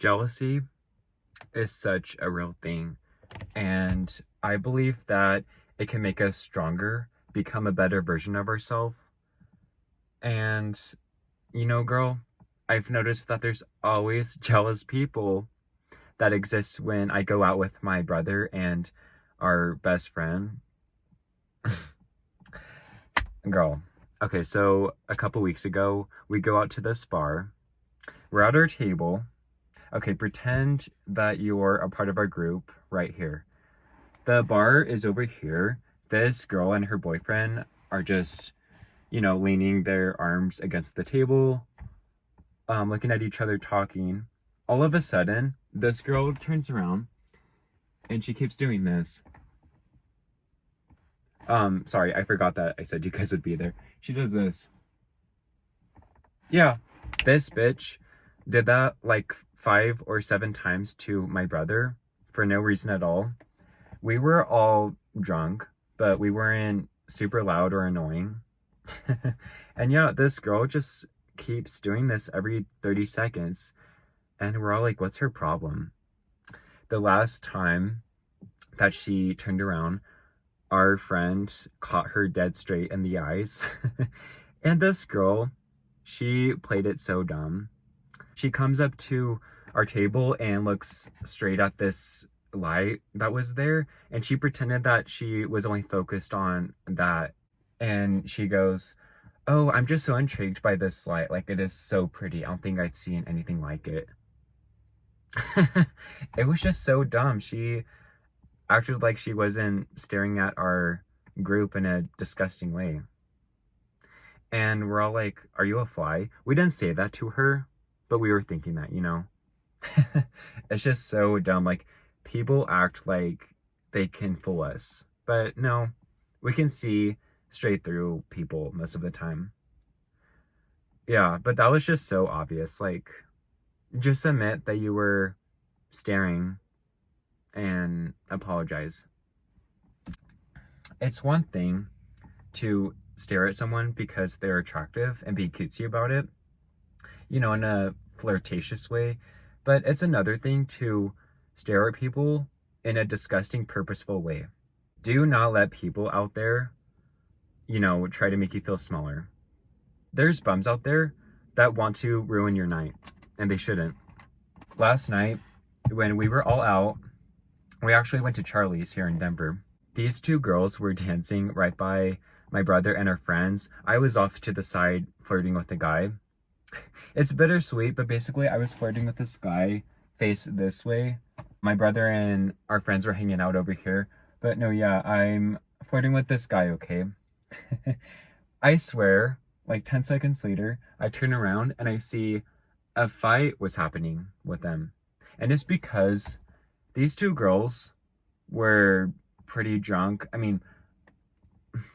Jealousy is such a real thing, and I believe that it can make us stronger, become a better version of ourselves. And girl, I've noticed that there's always jealous people that exist when I go out with my brother and our best friend. Girl, okay, so a couple weeks ago, we go out to this bar. We're at our table. Okay, pretend that you're a part of our group right here. The bar is over here. This girl and her boyfriend are just, leaning their arms against the table, looking at each other, talking. All of a sudden, this girl turns around and she keeps doing this. Sorry, I forgot that I said you guys would be there. She does this. Yeah, this bitch did that like 5 or 7 times to my brother for no reason at all. We were all drunk, but we weren't super loud or annoying. And yeah, this girl just keeps doing this every 30 seconds. And we're all like, what's her problem? The last time that she turned around, our friend caught her dead straight in the eyes. And this girl, she played it so dumb. She comes up to our table and looks straight at this light that was there, and she pretended that she was only focused on that. And she goes, "Oh, I'm just so intrigued by this light. Like, it is so pretty. I don't think I've seen anything like it." It was just so dumb. She acted like she wasn't staring at our group in a disgusting way. And we're all like, "Are you a fly?" We didn't say that to her, but we were thinking that, It's just so dumb. Like, people act like they can fool us, but no, we can see straight through people most of the time. Yeah, but that was just so obvious. Like, just admit that you were staring and apologize. It's one thing to stare at someone because they're attractive and be cutesy about it, in a flirtatious way. But it's another thing to stare at people in a disgusting, purposeful way. Do not let people out there, try to make you feel smaller. There's bums out there that want to ruin your night, and they shouldn't. Last night, when we were all out, we actually went to Charlie's here in Denver. These two girls were dancing right by my brother and our friends. I was off to the side flirting with the guy. It's bittersweet, but basically I was flirting with this guy face this way. My brother and our friends were hanging out over here. But no, yeah, I'm flirting with this guy, okay? I swear, like 10 seconds later, I turn around and I see a fight was happening with them. And it's because these two girls were pretty drunk. I mean,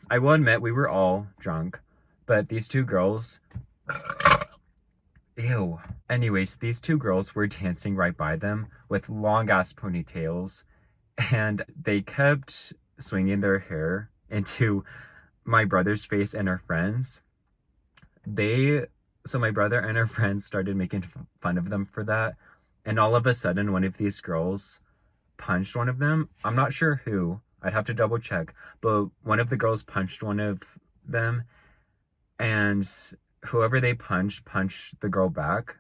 I will admit we were all drunk, but these two girls... Ew. Anyways, these two girls were dancing right by them with long ass ponytails, and they kept swinging their hair into my brother's face and our friends. So my brother and our friends started making fun of them for that, and all of a sudden one of these girls punched one of them. I'm not sure who, I'd have to double check, but one of the girls punched one of them, and whoever they punched the girl back,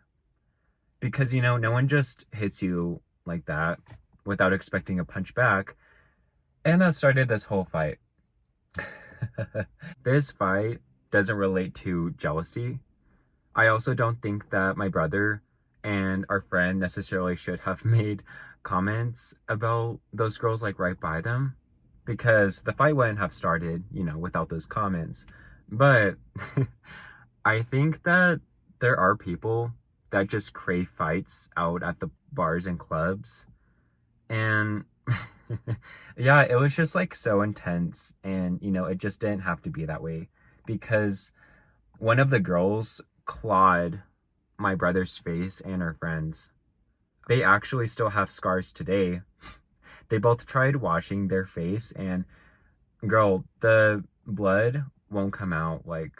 because no one just hits you like that without expecting a punch back. And that started this whole fight. This fight doesn't relate to jealousy. I also don't think that my brother and our friend necessarily should have made comments about those girls like right by them, because the fight wouldn't have started, without those comments. But I think that there are people that just crave fights out at the bars and clubs. And yeah, it was just like so intense. And, it just didn't have to be that way, because one of the girls clawed my brother's face and our friends. They actually still have scars today. They both tried washing their face, and girl, the blood won't come out. Like,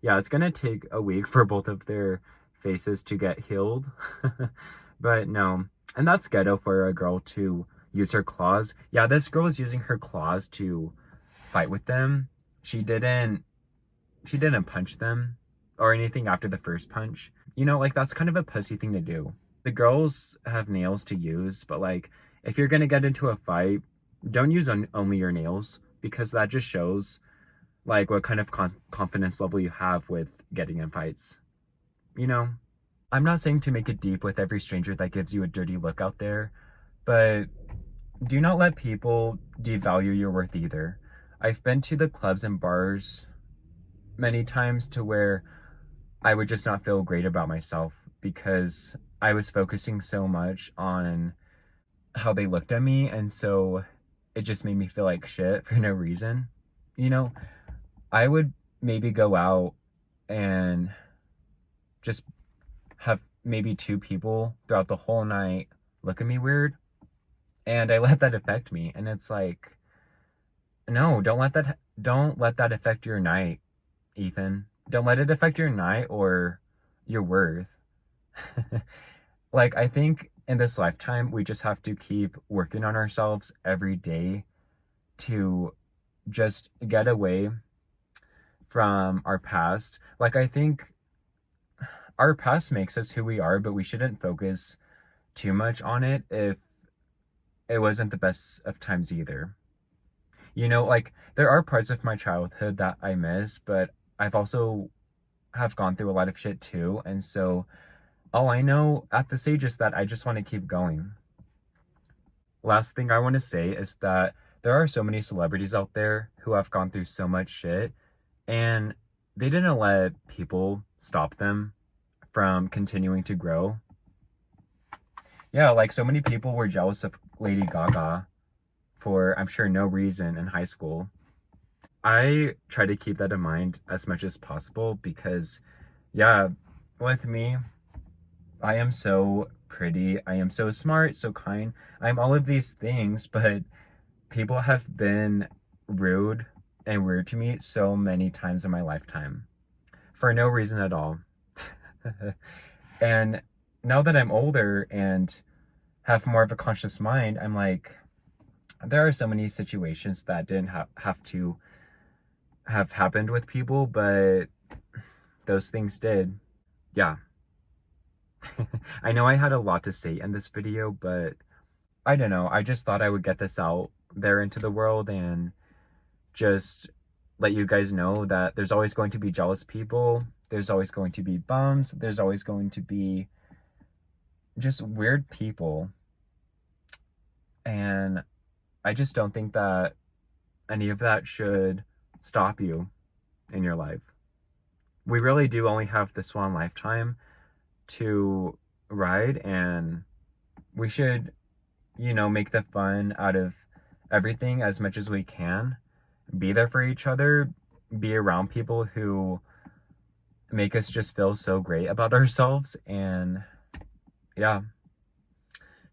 yeah, it's gonna take a week for both of their faces to get healed. But no. And that's ghetto for a girl to use her claws. Yeah, this girl is using her claws to fight with them. She didn't punch them or anything after the first punch. You know, like that's kind of a pussy thing to do. The girls have nails to use, but like if you're gonna get into a fight, don't use only your nails, because that just shows like what kind of confidence level you have with getting in fights. You know, I'm not saying to make it deep with every stranger that gives you a dirty look out there, but do not let people devalue your worth either. I've been to the clubs and bars many times to where I would just not feel great about myself because I was focusing so much on how they looked at me, and so it just made me feel like shit for no reason. You know, I would maybe go out and just have maybe two people throughout the whole night look at me weird, and I let that affect me, and it's like, no, don't let that affect your night, Ethan. Don't let it affect your night or your worth. Like, I think in this lifetime, we just have to keep working on ourselves every day to just get away from our past. Like, I think our past makes us who we are, but we shouldn't focus too much on it if it wasn't the best of times either. You know, like, there are parts of my childhood that I miss, but I've also have gone through a lot of shit too, and so all I know at this age is that I just want to keep going. Last thing I want to say is that there are so many celebrities out there who have gone through so much shit, and they didn't let people stop them from continuing to grow. Yeah, like so many people were jealous of Lady Gaga for, I'm sure, no reason in high school. I try to keep that in mind as much as possible because, yeah, with me, I am so pretty, I am so smart, so kind. I'm all of these things, but people have been rude and weird to me so many times in my lifetime for no reason at all. And now that I'm older and have more of a conscious mind, I'm like, there are so many situations that didn't have to have happened with people, but those things did. Yeah. I know I had a lot to say in this video, but I don't know. I just thought I would get this out there into the world and just let you guys know that there's always going to be jealous people. There's always going to be bums. There's always going to be just weird people. And I just don't think that any of that should stop you in your life. We really do only have this one lifetime to ride, and we should, you know, make the fun out of everything as much as we can. Be there for each other, be around people who make us just feel so great about ourselves, and yeah.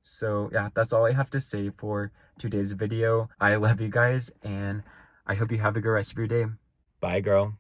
So yeah, that's all I have to say for today's video. I love you guys, and I hope you have a good rest of your day. Bye, girl.